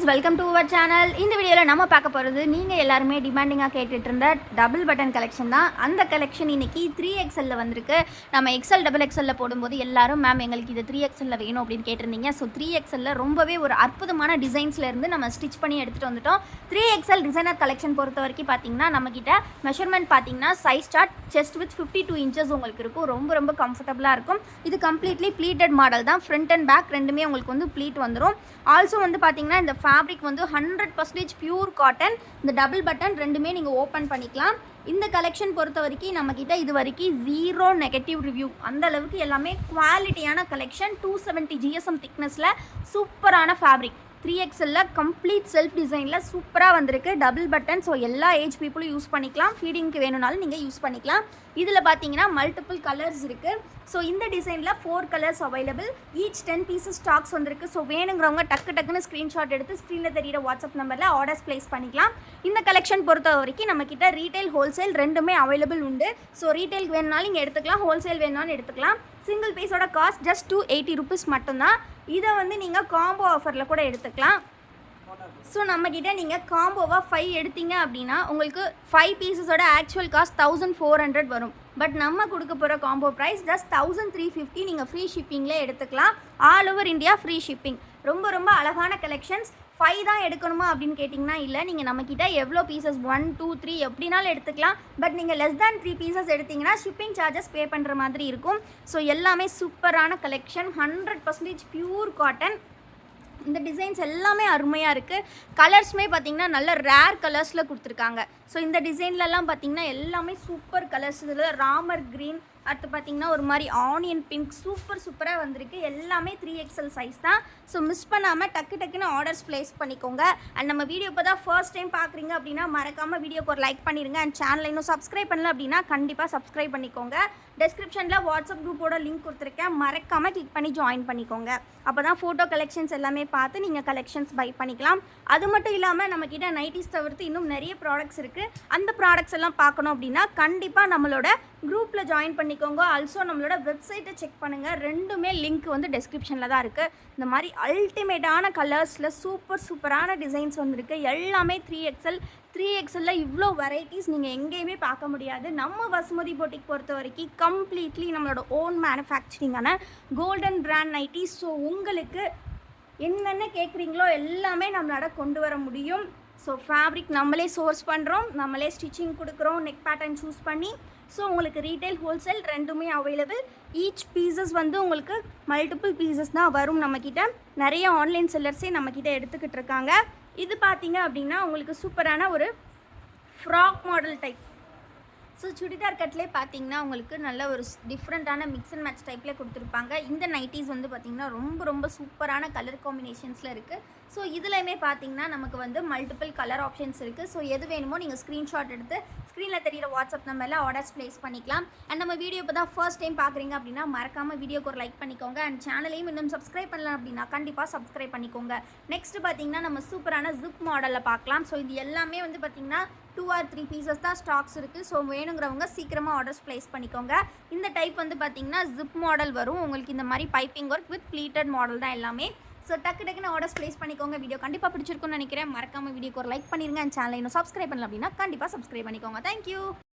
Friends, welcome to our channel. இந்த வீடியோவில் நம்ம பார்க்க போகிறது நீங்கள் எல்லாருமே டிமாண்டிங்காக கேட்டுட்டு இருந்த டபுள் பட்டன் கலெக்ஷன் தான். அந்த கலெக்ஷன் இன்றைக்கி 3XL வந்திருக்கு. நம்ம எக்ஸ்எல் டபுள் எக்ஸ்எல்ல போடும்போது எல்லாரும் மேம் எங்களுக்கு இது 3XL வேணும் அப்படின்னு கேட்டிருந்தீங்க. ஸோ 3XL ரொம்பவே ஒரு அற்புதமான டிசைன்ஸ்லேருந்து நம்ம ஸ்டிச் பண்ணி எடுத்துகிட்டு வந்துட்டோம். 3XL டிசைனர் கலெக்ஷன் பொறுத்த வரைக்கும் பார்த்தீங்கன்னா நம்மக்கிட்ட மெஷர்மெண்ட் பார்த்தீங்கன்னா size chart chest with 52 inches உங்களுக்கு இருக்கும். ரொம்ப கம்ஃபர்டபுளாக இருக்கும். இது கம்ப்ளீட்லி ப்ளீட்டட் மாடல் தான். ஃப்ரண்ட் அண்ட் பேக் ரெண்டுமே உங்களுக்கு வந்து ப்ளீட் வந்துடும். ஆல்சோ வந்து பார்த்தீங்கன்னா இந்த ஃபேப்ரிக் வந்து 100% பியூர் காட்டன். இந்த டபுள் பட்டன் ரெண்டுமே நீங்கள் ஓப்பன் பண்ணிக்கலாம். இந்த கலெக்ஷன் பொறுத்த வரைக்கும் நம்மக்கிட்ட இது வரைக்கும் 0 நெகட்டிவ் ரிவ்யூ. அந்த அளவுக்கு எல்லாமே குவாலிட்டியான கலெக்ஷன். 270 GSM திக்னஸில் சூப்பரான ஃபேப்ரிக். 3XL கம்ப்ளீட் செல்ஃப் டிசைனில் சூப்பராக வந்திருக்கு. Double button. ஸோ எல்லா ஏஜ் பீப்புளும் யூஸ் பண்ணிக்கலாம். ஃபீடிங்க்கு வேணும்னாலும் நீங்கள் யூஸ் பண்ணிக்கலாம். இதில் பார்த்தீங்கன்னா மல்டிபிள் கலர்ஸ் இருக்குது. ஸோ இந்த டிசைனில் 4 colours available. Each 10 pieces stocks வந்திருக்கு. ஸோ வேணுங்கிறவங்க டக்குன்னு ஸ்க்ரீன்ஷாட் எடுத்து ஸ்க்ரீனில் தெரியிற வாட்ஸ்அப் நம்பரில் ஆர்டர்ஸ் ப்ளேஸ் பண்ணிக்கலாம். இந்த கலெக்ஷன் பொறுத்த வரைக்கும் நம்மக்கிட்ட ரீட்டைல் ஹோல்சேல் ரெண்டுமே அவைலபிள் உண்டு. ஸோ ரீட்டைல் வேணுனாலும் இங்கே எடுத்துக்கலாம், ஹோல்சேல் வேணுனாலும் எடுத்துக்கலாம். சிங்கிள் பீஸோட காஸ்ட் ஜஸ்ட் 280 rupees மட்டும்தான். இதை வந்து நீங்கள் காம்போ ஆஃபரில் கூட எடுத்துக்கலாம். ஸோ நம்மக்கிட்ட நீங்கள் காம்போவாக 5 எடுத்தீங்க அப்படின்னா உங்களுக்கு 5 பீசஸோட ஆக்சுவல் காஸ்ட் 1400 வரும். பட் நம்ம கொடுக்க போகிற காம்போ ப்ரைஸ் ஜஸ்ட் 1350. நீங்கள் ஃப்ரீ ஷிப்பிங்கில் எடுத்துக்கலாம். All over India free shipping. ரொம்ப அழகான கலெக்ஷன்ஸ். 5 தான் எடுக்கணுமா அப்படின்னு கேட்டிங்கன்னா இல்லை, நீங்கள் நம்மக்கிட்ட எவ்வளோ பீசஸ் 1 2 3 எப்படினாலும் எடுத்துக்கலாம். பட் நீங்கள் லெஸ் தேன் 3 பீசஸ் எடுத்திங்கன்னா ஷிப்பிங் சார்ஜஸ் பே பண்ணுற மாதிரி இருக்கும். ஸோ எல்லாமே சூப்பரான கலெக்ஷன். 100% pure cotton. இந்த டிசைன்ஸ் எல்லாமே அருமையாக இருக்குது. கலர்ஸுமே பார்த்திங்கன்னா நல்ல ரேர் கலர்ஸில் கொடுத்துருக்காங்க. ஸோ இந்த டிசைன்லலாம் பார்த்திங்கன்னா எல்லாமே சூப்பர் கலர்ஸ். இதில் ராமர் க்ரீன், அடுத்து பார்த்திங்கன்னா ஒரு மாதிரி ஆனியன் பிங்க் சூப்பராக வந்திருக்கு. எல்லாமே 3XL சைஸ் தான். ஸோ மிஸ் பண்ணாமல் டக்குன்னு ஆர்டர்ஸ் ப்ளேஸ் பண்ணிக்கோங்க. அண்ட் நம்ம வீடியோ இப்போ தான் ஃபர்ஸ்ட் டைம் பார்க்குறீங்க அப்படின்னா மறக்காமல் வீடியோக்கு ஒரு லைக் பண்ணிடுங்க. அண்ட் சேனலை இன்னும் சப்ஸ்கிரைப் பண்ணல அப்படின்னா கண்டிப்பாக சப்ஸ்கிரைப் பண்ணிக்கோங்க. டெஸ்கிரிப்ஷனில் வாட்ஸ்அப் குரூப்போட லிங்க் கொடுத்துருக்கேன். மறக்காமல் கிளிக் பண்ணி ஜாயின் பண்ணிக்கோங்க. அப்போ தான் ஃபோட்டோ கலெக்ஷன்ஸ் எல்லாமே பார்த்து நீங்கள் கலெக்ஷன்ஸ் பை பண்ணிக்கலாம். அது மட்டும் இல்லாமல் நம்மக்கிட்ட நைட்டிஸ் தவிர்த்து இன்னும் நிறைய ப்ராடக்ட்ஸ் இருக்குது. அந்த ப்ராடக்ட்ஸ் எல்லாம் பார்க்கணும் அப்படின்னா கண்டிப்பாக நம்மளோட குரூப்பில் ஜாயின் பண்ணிக்கோங்க. ஆல்சோ நம்மளோட வெப்சைட்டை செக் பண்ணுங்கள். ரெண்டுமே லிங்க் வந்து டெஸ்கிரிப்ஷனில் தான் இருக்குது. இந்த மாதிரி அல்டிமேட்டான கலர்ஸில் சூப்பரான டிசைன்ஸ் வந்திருக்கு. எல்லாமே 3XL இவ்வளோ வெரைட்டிஸ் நீங்கள் எங்கேயுமே பார்க்க முடியாது. நம்ம வசுமதி பொட்டிக் பொறுத்த வரைக்கும் கம்ப்ளீட்லி நம்மளோட ஓன் மேனுஃபேக்சரிங்கான கோல்டன் பிராண்ட் நைட்டிஸ். ஸோ உங்களுக்கு என்னென்ன கேட்குறீங்களோ எல்லாமே நம்மளால கொண்டு வர முடியும். ஸோ ஃபேப்ரிக் நம்மளே சோர்ஸ் பண்ணுறோம், நம்மளே ஸ்டிச்சிங் கொடுக்குறோம், நெக் பேட்டர்ன் சூஸ் பண்ணி. ஸோ உங்களுக்கு ரீட்டைல் ஹோல்சேல் ரெண்டுமே அவைலபிள். ஈச் பீசஸ் வந்து உங்களுக்கு மல்டிபிள் பீசஸ் தான் வரும். நம்மக்கிட்ட நிறைய ஆன்லைன் செல்லர்ஸே நம்மக்கிட்ட எடுத்துக்கிட்டு இருக்காங்க. இது பார்த்தீங்க அப்படின்னா உங்களுக்கு சூப்பரான ஒரு frock model type. So churidar கட்லேயே பார்த்தீங்கன்னா உங்களுக்கு நல்ல ஒரு டிஃப்ரெண்ட்டான மிக்ஸ் அண்ட் மேட்ச் டைப்பில் கொடுத்துருப்பாங்க. இந்த நைட்டிஸ் வந்து பார்த்திங்கன்னா ரொம்ப சூப்பரான கலர் காம்பினேஷன்ஸில் இருக்குது. ஸோ இதுலையுமே பார்த்தீங்கன்னா நமக்கு வந்து மல்டிபிள் கலர் ஆப்ஷன்ஸ் இருக்குது. ஸோ எது வேணுமோ நீங்கள் ஸ்க்ரீன்ஷாட் எடுத்து ஸ்க்ரீனில் தெரியிற வாட்ஸ்அப் நம்பரில் ஆர்டர்ஸ் ப்ளேஸ் பண்ணிக்கலாம். அண்ட் நம்ம வீடியோ இப்போ தான் ஃபர்ஸ்ட் டைம் பார்க்குறீங்க அப்படின்னா மறக்காமல் வீடியோக்கு ஒரு லைக் பண்ணிக்கோங்க. அண்ட் சேனலையும் இன்னும் சப்ஸ்கிரைப் பண்ணலாம் அப்படின்னா கண்டிப்பாக சப்ஸ்கிரைப் பண்ணிக்கோங்க. நெக்ஸ்ட் பார்த்தீங்கன்னா நம்ம சூப்பரான ஜிப் மாடலில் பார்க்கலாம். ஸோ இது எல்லாமே வந்து பார்த்திங்கன்னா 2 or 3 பீசஸ் தான் ஸ்டாக்ஸ் இருக்குது. ஸோ வேணுங்கிறவங்க சீக்கிரமாக ஆர்டர்ஸ் ப்ளேஸ் பண்ணிக்கோங்க. இந்த டைப் வந்து பார்த்திங்கன்னா ஜிப் மாடல் வரும். உங்களுக்கு இந்த மாதிரி piping work with pleated model தான் எல்லாமே. ஸோ டக்குன்னு ஆர்டர்ஸ் ப்ளேஸ் பண்ணிக்கோங்க. வீடியோ கண்டிப்பாக பிடிச்சிருக்குன்னு நினைக்கிறேன். மறக்காமல் வீடியோக்கு ஒரு லைக் பண்ணிடுங்க. அண்ட் சேனலை இன்னும் சப்ஸ்கிரைப் பண்ணல அப்படின்னா கண்டிப்பாக சப்ஸ்கிரைப் பண்ணிக்கோங்க. தேங்க்யூ.